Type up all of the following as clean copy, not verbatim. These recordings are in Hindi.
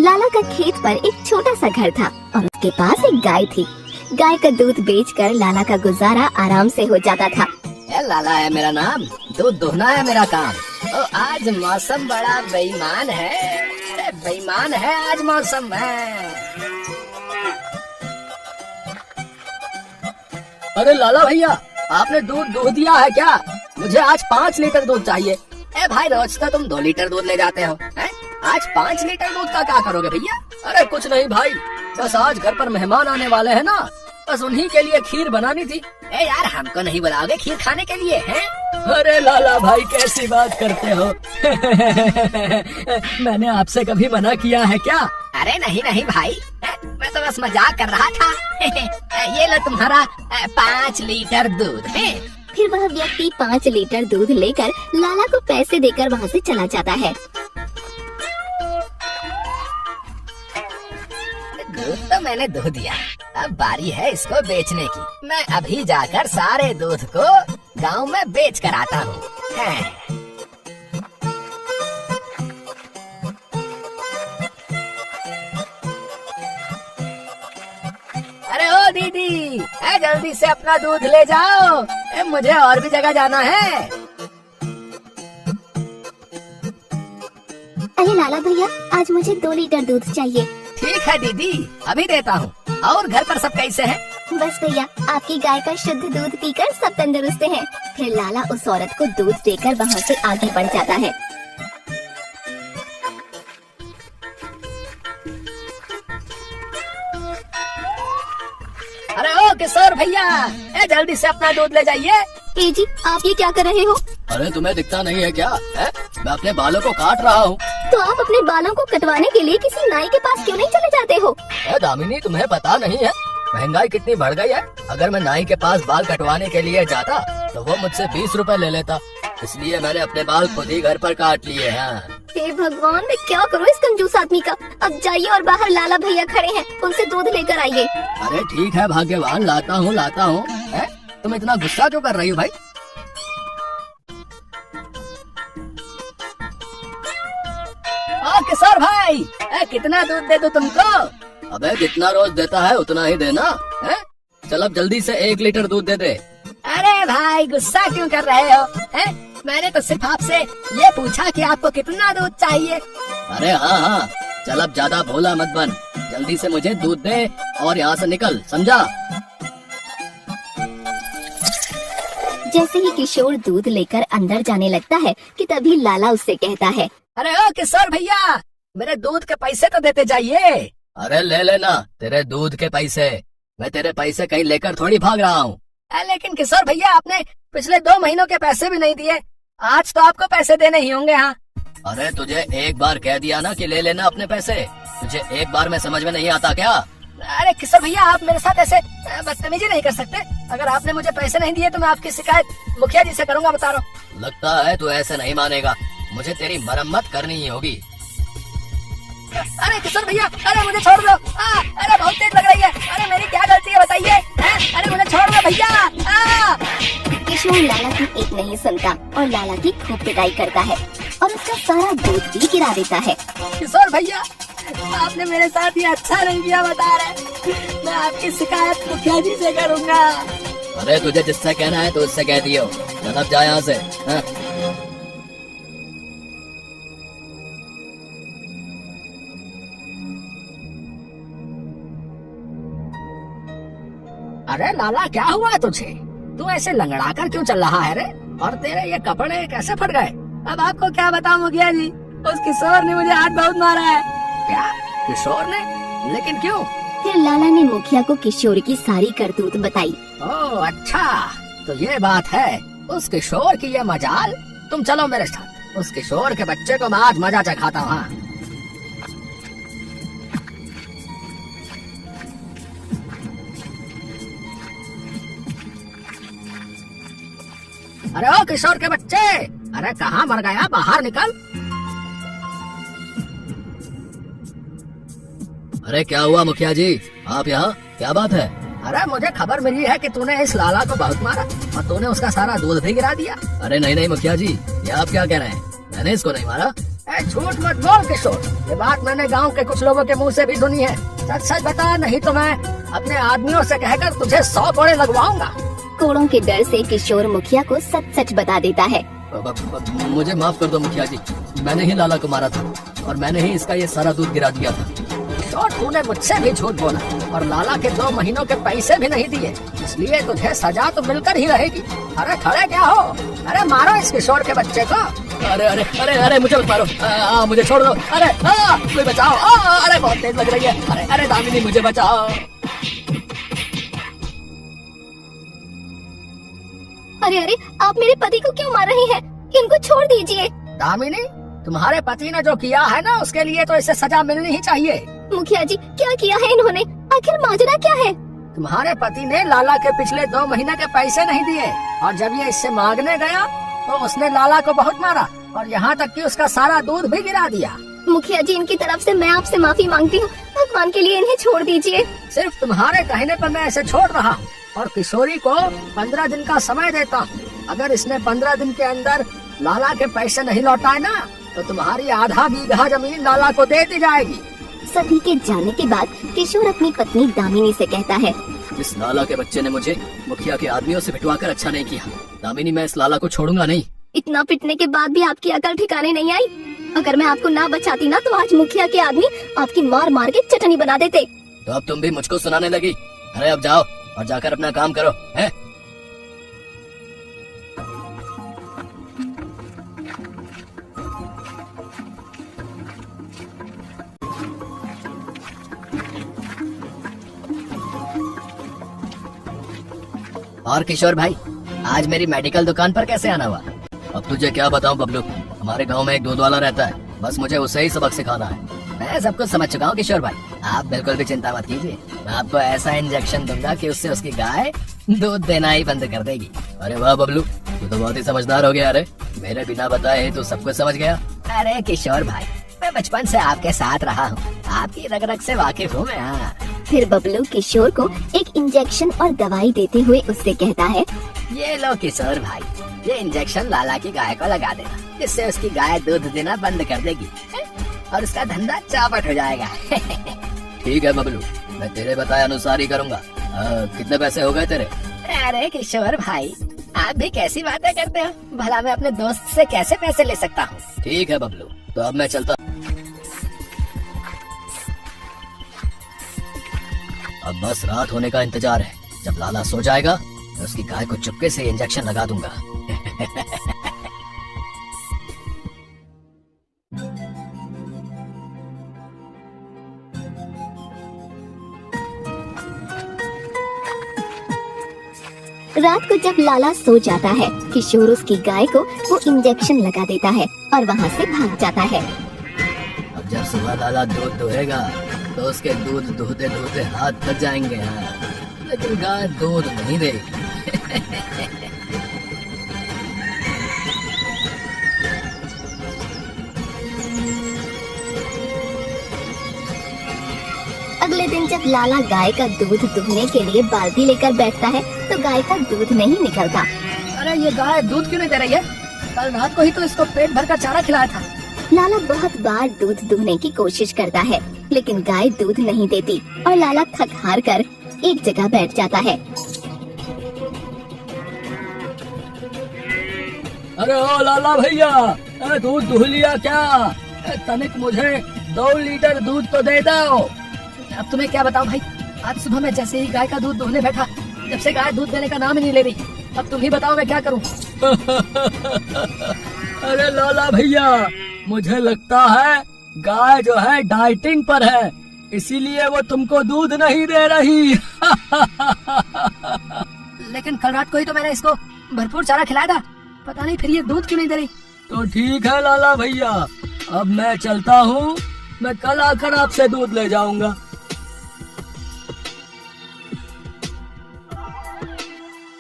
लाला का खेत पर एक छोटा सा घर था और उसके पास एक गाय थी। गाय का दूध बेचकर लाला का गुजारा आराम से हो जाता था। लाला है मेरा नाम, दूध दुहना है मेरा काम। तो आज मौसम बड़ा बेईमान है, बेईमान है आज मौसम है। अरे लाला भैया, आपने दूध दूह दिया है क्या? मुझे आज 5 लीटर दूध चाहिए। भाई रोज तो तुम 2 लीटर दूध ले जाते हो, हैं? आज 5 लीटर दूध का क्या करोगे भैया? अरे कुछ नहीं भाई, बस आज घर पर मेहमान आने वाले हैं ना, बस उन्हीं के लिए खीर बनानी थी। यार हमको नहीं बुलाओगे खीर खाने के लिए, हैं? अरे लाला भाई कैसी बात करते हो? मैंने आपसे कभी मना किया है क्या? अरे नहीं नहीं भाई, मैं तो बस मजाक कर रहा था। ये लो तुम्हारा 5 लीटर दूध है। फिर वह व्यक्ति 5 लीटर दूध लेकर लाला को पैसे देकर वहाँ से चला जाता है। दूध तो मैंने दूह दिया, अब बारी है इसको बेचने की। मैं अभी जाकर सारे दूध को गांव में बेच कर आता हूँ। अरे ओ दीदी, जल्दी से अपना दूध ले जाओ, मुझे और भी जगह जाना है। अरे लाला भैया, आज मुझे 2 लीटर दूध चाहिए। ठीक है दीदी, अभी देता हूँ। और घर पर सब कैसे हैं? बस भैया, आपकी गाय का शुद्ध दूध पीकर सब तंदुरुस्त हैं। फिर लाला उस औरत को दूध देकर वहाँ से आगे बढ़ जाता है। अरे ओ किशोर भैया, जल्दी से अपना दूध ले जाइए। जी, आप ये क्या कर रहे हो? अरे तुम्हें दिखता नहीं है क्या? मैं अपने बालों को काट रहा हूँ। तो आप अपने बालों को कटवाने के लिए किसी नाई के पास क्यों नहीं चले जाते हो? दामिनी, तुम्हें पता नहीं है महंगाई कितनी बढ़ गई है। अगर मैं नाई के पास बाल कटवाने के लिए जाता तो वो मुझसे 20 रुपए ले लेता, इसलिए मैंने अपने बाल खुद ही घर पर काट लिए हैं। हे भगवान, मैं क्या करूँ इस कंजूस आदमी का। अब जाइए और बाहर लाला भैया खड़े हैं, उनसे दूध लेकर आइए। अरे ठीक है भाग्यवान, लाता हूँ। तुम इतना गुस्सा क्यों कर रही हो भाई? किशोर भाई, कितना दूध दे दूं तुमको? अबे जितना रोज देता है उतना ही देना है? चल अब जल्दी से 1 लीटर दूध दे दे। अरे भाई गुस्सा क्यों कर रहे हो? मैंने तो सिर्फ आपसे ये पूछा कि आपको कितना दूध चाहिए। अरे हाँ, चल अब ज्यादा भोला मत बन, जल्दी से मुझे दूध दे और यहाँ से निकल, समझा? जैसे ही किशोर दूध लेकर अंदर जाने लगता है कि तभी लाला उससे कहता है, अरे ओ किशोर भैया, मेरे दूध के पैसे तो देते जाइए। अरे ले लेना तेरे दूध के पैसे, मैं तेरे पैसे कहीं लेकर थोड़ी भाग रहा हूँ। लेकिन किशोर भैया, आपने पिछले 2 महीनों के पैसे भी नहीं दिए, आज तो आपको पैसे देने ही होंगे। हाँ, अरे तुझे एक बार कह दिया ना कि ले लेना अपने पैसे, तुझे एक बार में समझ में नहीं आता क्या? अरे किशोर भैया, आप मेरे साथ ऐसे बदतमीजी नहीं कर सकते। अगर आपने मुझे पैसे नहीं दिए तो मैं आपकी शिकायत मुखिया जी से करूँगा, बता रहा हूँ। लगता है तू ऐसे नहीं मानेगा, मुझे तेरी मरम्मत करनी ही होगी। अरे किशोर भैया, अरे मुझे छोड़ दो। अरे बहुत तेज लग रही है, अरे मेरी क्या गलती है बताइए? अरे मुझे छोड़ दो भैया। किशोर लाला की एक नहीं सुनता और लाला की खूब पिटाई करता है और उसका सारा दूध भी गिरा देता है। किशोर भैया, आपने मेरे साथ ये अच्छा नहीं किया, बता रहे, मैं आपकी शिकायत मुखिया जी से करूँगा। अरे तुझे जिससे कहना है तो उससे कह दियो, मतलब जा यहाँ से। अरे लाला, क्या हुआ तुझे? तू ऐसे लंगड़ा कर क्यों चल रहा है रे? और तेरे ये कपड़े कैसे फट गए? अब आपको क्या बताऊं मुखिया जी, उस किशोर ने मुझे हाथ बहुत मारा है। क्या किशोर ने? लेकिन क्यों? फिर लाला ने मुखिया को किशोर की सारी करतूत बताई। ओह अच्छा, तो ये बात है उस किशोर की ये मजाल। तुम चलो मेरे साथ, उस किशोर के बच्चे को मैं आज मजा चखाता हूँ। हाँ, अरे ओ किशोर के बच्चे, अरे कहाँ मर गया, बाहर निकल। अरे क्या हुआ मुखिया जी, आप यहाँ? क्या बात है? अरे मुझे खबर मिली है कि तूने इस लाला को बहुत मारा और तूने उसका सारा दूध भी गिरा दिया। अरे नहीं नहीं मुखिया जी, ये आप क्या कह रहे हैं? मैंने इसको नहीं मारा, झूठ मत बोल किशोर, ये बात मैंने गांव के कुछ लोगों के मुंह से भी सुनी है। सच सच बता, नहीं तो मैं अपने आदमियों से कहकर तुझे 100 कोड़े लगवाऊंगा। कोड़ों के डर से किशोर मुखिया को सच सच बता देता है। मुझे माफ कर दो मुखिया जी, मैंने ही लाला को मारा था और मैंने ही इसका ये सारा दूध गिरा दिया था। तो तूने मुझसे भी झूठ बोला और लाला के 2 महीनों के पैसे भी नहीं दिए, इसलिए तुझे सजा तो मिलकर ही रहेगी। अरे खड़े क्या हो, अरे मारो इस किशोर के बच्चे को। अरे अरे अरे अरे मुझे मत मारो, मुझे छोड़ दो। अरे कोई बचाओ, अरे बहुत तेज लग रही है। अरे अरे दामिनी मुझे बचाओ। अरे अरे, आप मेरे पति को क्यों मार रहे हैं? इनको छोड़ दीजिए। दामिनी, तुम्हारे पति ने जो किया है ना, उसके लिए तो इसे सजा मिलनी ही चाहिए। मुखिया जी, क्या किया है इन्होंने? आखिर माजरा क्या है? तुम्हारे पति ने लाला के पिछले 2 महीने के पैसे नहीं दिए और जब ये इससे मांगने गया तो उसने लाला को बहुत मारा और यहाँ तक कि उसका सारा दूध भी गिरा दिया। मुखिया जी, इनकी तरफ से मैं आपसे माफी मांगती हूँ। भगवान के लिए इन्हें छोड़ दीजिए। सिर्फ तुम्हारे कहने पर मैं इसे छोड़ रहा हूँ और किशोरी को 15 दिन का समय देता हूँ। अगर इसने 15 दिन के अंदर लाला के पैसे नहीं लौटाए ना, तो तुम्हारी आधा बीघा जमीन लाला को दे दी जाएगी। सभी के जाने के बाद किशोर अपनी पत्नी दामिनी से कहता है, इस लाला के बच्चे ने मुझे मुखिया के आदमियों से पिटवाकर अच्छा नहीं किया। दामिनी, मैं इस लाला को छोड़ूंगा नहीं। इतना पिटने के बाद भी आपकी अकल ठिकाने नहीं आई। अगर मैं आपको ना बचाती ना, तो आज मुखिया के आदमी आपकी मार मार के चटनी बना देते। तो अब तुम भी मुझको सुनाने लगी। अरे अब जाओ और जाकर अपना काम करो, हैं? और किशोर भाई, आज मेरी मेडिकल दुकान पर कैसे आना हुआ? अब तुझे क्या बताऊं बबलू, हमारे गांव में एक दूध वाला रहता है, बस मुझे उसे ही सबक सिखाना है। मैं सब कुछ समझ चुका हूँ किशोर भाई, आप बिल्कुल भी चिंता मत कीजिए। मैं आपको ऐसा इंजेक्शन दूंगा कि उससे उसकी गाय दूध देना ही बंद कर देगी। अरे वाह बबलू, तू तो बहुत ही समझदार हो गया। अरे मेरे बिना बताए तू सब कुछ समझ गया। अरे किशोर भाई, मैं बचपन से आपके साथ रहा हूँ, आपकी रग रग से वाकिफ हूँ मैं। हाँ। फिर बबलू किशोर को एक इंजेक्शन और दवाई देते हुए उससे कहता है, ये लो किशोर भाई, ये इंजेक्शन लाला की गाय को लगा देना, जिससे उसकी गाय दूध देना बंद कर देगी और उसका धंधा चौपट हो जाएगा। ठीक है बबलू, मैं तेरे बताए अनुसार ही करूँगा। कितने पैसे हो गए तेरे? अरे किशोर भाई, आप भी कैसी बातें करते हो, भला मैं अपने दोस्त से कैसे पैसे ले सकता हूँ? ठीक है बबलू, तो अब मैं चलता। अब बस रात होने का इंतजार है। जब लाला सो जाएगा तो उसकी गाय को चुपके से इंजेक्शन लगा दूंगा। रात को जब लाला सो जाता है, किशोर उसकी गाय को वो इंजेक्शन लगा देता है और वहाँ से भाग जाता है। अब जब सुबह लाला दूध दुहेगा तो उसके दूध दुहते दुहते हाथ थक जाएंगे। हाँ, लेकिन गाय दूध नहीं देगी। अगले दिन जब लाला गाय का दूध दुहने के लिए बाल्टी लेकर बैठता है, तो गाय का दूध नहीं निकलता। अरे ये गाय दूध क्यों नहीं दे रही है? कल रात को ही तो इसको पेट भर कर चारा खिलाया था। लाला बहुत बार दूध दुहने की कोशिश करता है, लेकिन गाय दूध नहीं देती और लाला थक हार कर एक जगह बैठ जाता है। अरे ओ लाला भैया, दूध दुह लिया क्या? तनिक मुझे 2 लीटर दूध तो दे दो। अब तुम्हें क्या बताऊं भाई, आज सुबह मैं जैसे ही गाय का दूध दुहने बैठा, जब से गाय दूध देने का नाम ही नहीं ले रही। अब तुम ही बताओ मैं क्या करूं? अरे लाला भैया, मुझे लगता है गाय जो है डाइटिंग पर है, इसीलिए वो तुमको दूध नहीं दे रही। लेकिन कल रात को ही तो मैंने इसको भरपूर चारा खिलाया था, पता नहीं फिर ये दूध क्यों नहीं दे रही। तो ठीक है लाला भैया, अब मैं चलता हूँ, मैं कल आकर आपसे दूध ले जाऊंगा।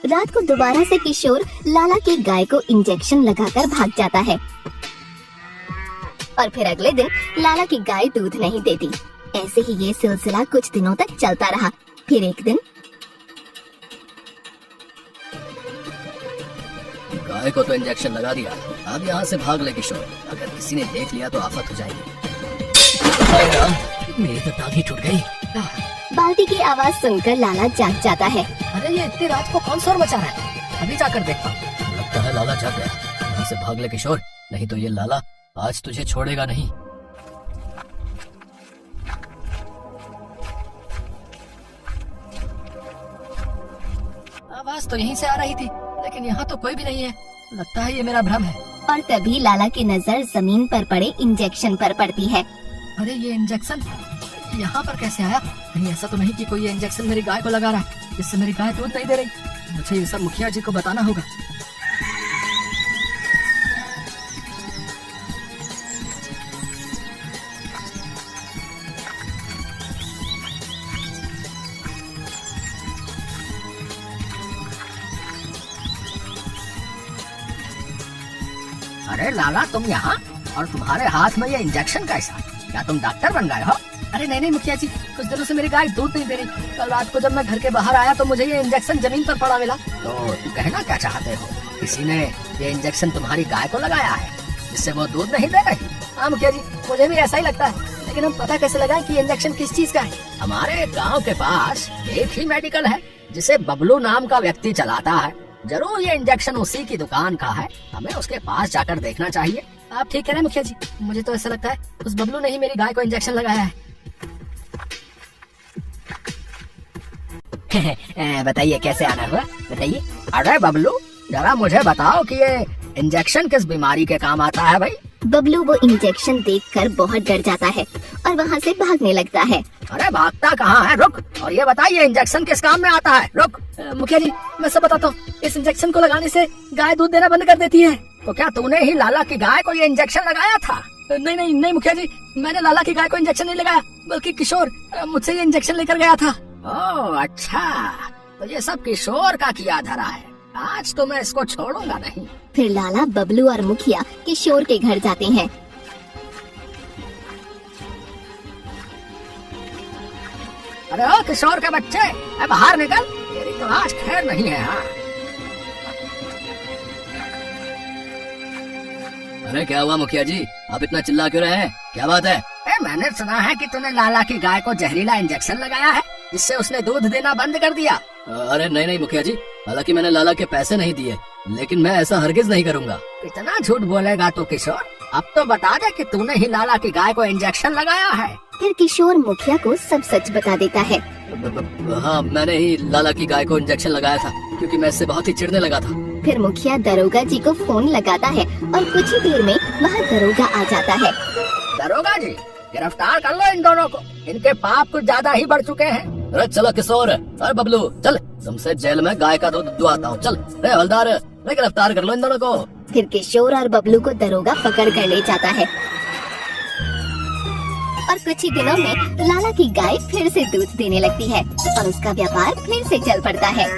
रात को दोबारा से किशोर लाला की गाय को इंजेक्शन लगाकर भाग जाता है और फिर अगले दिन लाला की गाय दूध नहीं देती। ऐसे ही ये सिलसिला कुछ दिनों तक चलता रहा। फिर एक दिन, गाय को तो इंजेक्शन लगा दिया, अब यहाँ से भाग ले किशोर, अगर किसी ने देख लिया तो आफत हो जाएगी। हाय राम, मेरी तो टांग ही टूट गई। बाल्टी की आवाज सुनकर लाला जाग जाता है। अरे ये इतनी रात को कौन शोर मचा रहा है? अभी जाकर देखता हूँ। लगता है लाला जाग गया। यहाँ से भाग ले किशोर, नहीं तो ये लाला आज तुझे छोड़ेगा नहीं। आवाज तो यहीं से आ रही थी, लेकिन यहाँ तो कोई भी नहीं है। लगता है ये मेरा भ्रम है। और तभी लाला की नजर जमीन पर पड़े इंजेक्शन पर पड़ती है। अरे ये इंजेक्शन यहाँ पर कैसे आया? कहीं ऐसा तो नहीं कि कोई ये इंजेक्शन मेरी गाय को लगा रहा है, जिससे मेरी गाय दूध नहीं दे रही। मुझे ये सब मुखिया जी को बताना होगा। अरे लाला, तुम यहाँ, और तुम्हारे हाथ में ये इंजेक्शन कैसा? क्या तुम डॉक्टर बन गए हो? अरे नहीं मुखिया जी, कुछ दिनों से मेरी गाय दूध नहीं दे रही। कल रात को जब मैं घर के बाहर आया तो मुझे ये इंजेक्शन जमीन पर पड़ा मिला। तो तुम कहना क्या चाहते हो? किसी ने ये इंजेक्शन तुम्हारी गाय को लगाया है, जिससे वो दूध नहीं दे रही? हाँ मुखिया जी, मुझे भी ऐसा ही लगता है, लेकिन हम पता कैसे लगाएं कि इंजेक्शन किस चीज का है? हमारे गाँव के पास एक ही मेडिकल है, जिसे बबलू नाम का व्यक्ति चलाता है। जरूर ये इंजेक्शन उसी की दुकान का है, हमें उसके पास जाकर देखना चाहिए। आप ठीक कह रहे हैं मुखिया जी, मुझे तो ऐसा लगता है उस बबलू ने ही मेरी गाय को इंजेक्शन लगाया है। बताइए कैसे आना हुआ, बताइए। अरे बबलू, जरा मुझे बताओ कि ये इंजेक्शन किस बीमारी के काम आता है भाई? बबलू वो इंजेक्शन देखकर बहुत डर जाता है और वहाँ से भागने लगता है। अरे भागता कहाँ है, रुक, और ये बताइए इंजेक्शन किस काम में आता है? रुक। मुखिया जी, मैं सब बताता हूँ। इस इंजेक्शन को लगाने से गाय दूध देना बंद कर देती है। तो क्या तूने ही लाला की गाय को ये इंजेक्शन लगाया था? नहीं मुखिया जी, मैंने लाला की गाय को इंजेक्शन नहीं लगाया, बल्कि किशोर मुझसे ये इंजेक्शन लेकर गया था। ओह अच्छा, तो ये सब किशोर का किया धरा है। आज तो मैं इसको छोड़ूंगा नहीं। फिर लाला, बबलू और मुखिया किशोर के घर जाते हैं। अरे ओ किशोर के बच्चे, बाहर निकल, तेरी तो आज खैर नहीं है। हाँ, अरे क्या हुआ मुखिया जी, आप इतना चिल्ला क्यों रहे हैं? क्या बात है? मैंने सुना है कि तूने लाला की गाय को जहरीला इंजेक्शन लगाया है, जिससे उसने दूध देना बंद कर दिया। अरे नहीं मुखिया जी, हालांकि मैंने लाला के पैसे नहीं दिए, लेकिन मैं ऐसा हरगिज नहीं करूंगा। इतना झूठ बोलेगा तू किशोर? अब तो बता दे कि तूने ही लाला की गाय को इंजेक्शन लगाया है। फिर किशोर मुखिया को सब सच बता देता है। हाँ, मैंने ही लाला की गाय को इंजेक्शन लगाया था, क्योंकि मैं इससे बहुत ही चिढ़ने लगा था। फिर मुखिया दरोगा जी को फोन लगाता है और कुछ ही देर में वहाँ दरोगा आ जाता है। दरोगा जी, गिरफ्तार कर लो इन दोनों को, इनके पाप कुछ ज्यादा ही बढ़ चुके हैं। अरे चलो किशोर, अरे बबलू चल, तुमसे जेल में गाय का दूध दुआता हूँ। चल रे हवलदार, गिरफ्तार कर लो इन दोनों को। फिर किशोर और बबलू को दरोगा पकड़ कर ले जाता है और कुछ ही दिनों में लाला की गाय फिर से दूध देने लगती है और उसका व्यापार फिर से चल पड़ता है।